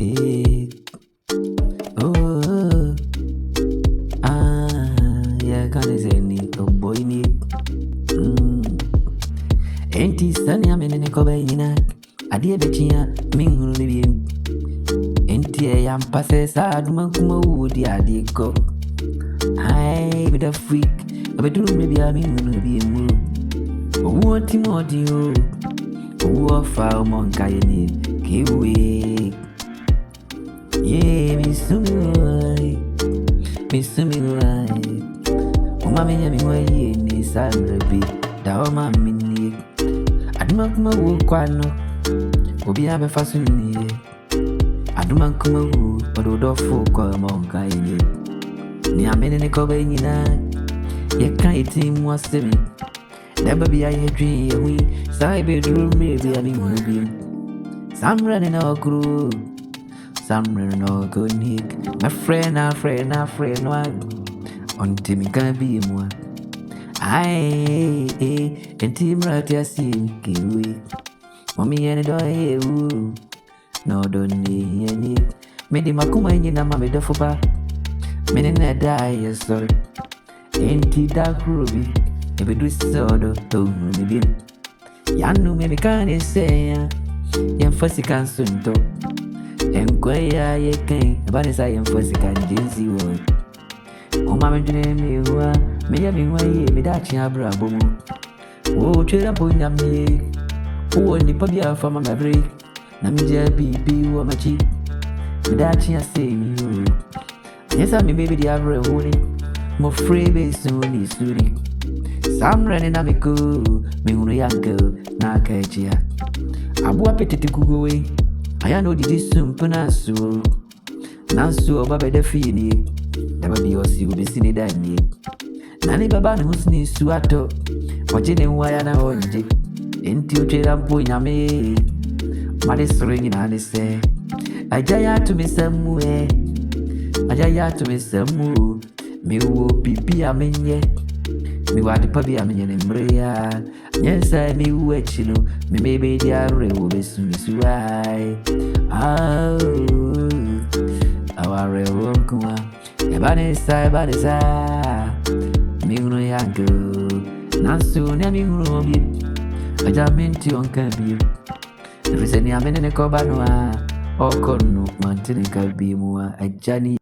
Eh, oh, yeah, can is any boy need. Ain't he sunny? I'm in a cobaina. A dear betchia, me who live in. Ain't he? I'm passes sad, Mankuma wood, the adico. I be the freak. I be doing maybe I mean, be a move. What more do you? Who foul Monka need? Give way. Yeah, Miss Sumi, Miss Sumi, Mamma, me way in this Arabi, Dawma Mini. Admakuma wood quano, will be a fashion. Admakuma wood, but would offer Monka in it. Near many Cobaina, ye can't team was semi. Never be a dream, we side bedroom, maybe I mean, some running our crew. Some no good nick. My friend, until me can be more. Aye, and team right here see me. Mommy and do here, no don't need any. Made him a come in a mammy the fupa. Many not die, sorry. Ain't it dark ruby? If we do so, don't maybe. Yanu maybe can't say, yan fussy can soon talk. Enquire ye king, but as I am for the candidacy word. Oh, mamma, me, may have been way, me that chabra boom. Oh, chill up on your me. Oh, only Pabia from my break. Namija be my cheek. That you say you. Yes, I may be the average holding. More free base soon is soon. Some running a me cool, me uncle, na catch I bought it to go away. I know this soon, Panasu. Nansu, Baba the Fini. Never be yours, you will be seen that name. Nanny Baban who's near Suato. Watching why I know it. Into Cherampoyame. Madis ringing, and they say, I jaya to me somewhere. I jaya to me some me will be a man yet. Me what the puppy a man in Brea. Yes, I me wet, you know. Me maybe the array will be soon as why. Our real won't come. A banisa, me no yango. Not soon, I mean, Robbie. I jam into on Cabby. There is any amen in a cobanoa or corno, Mountain Cabby more. A Johnny.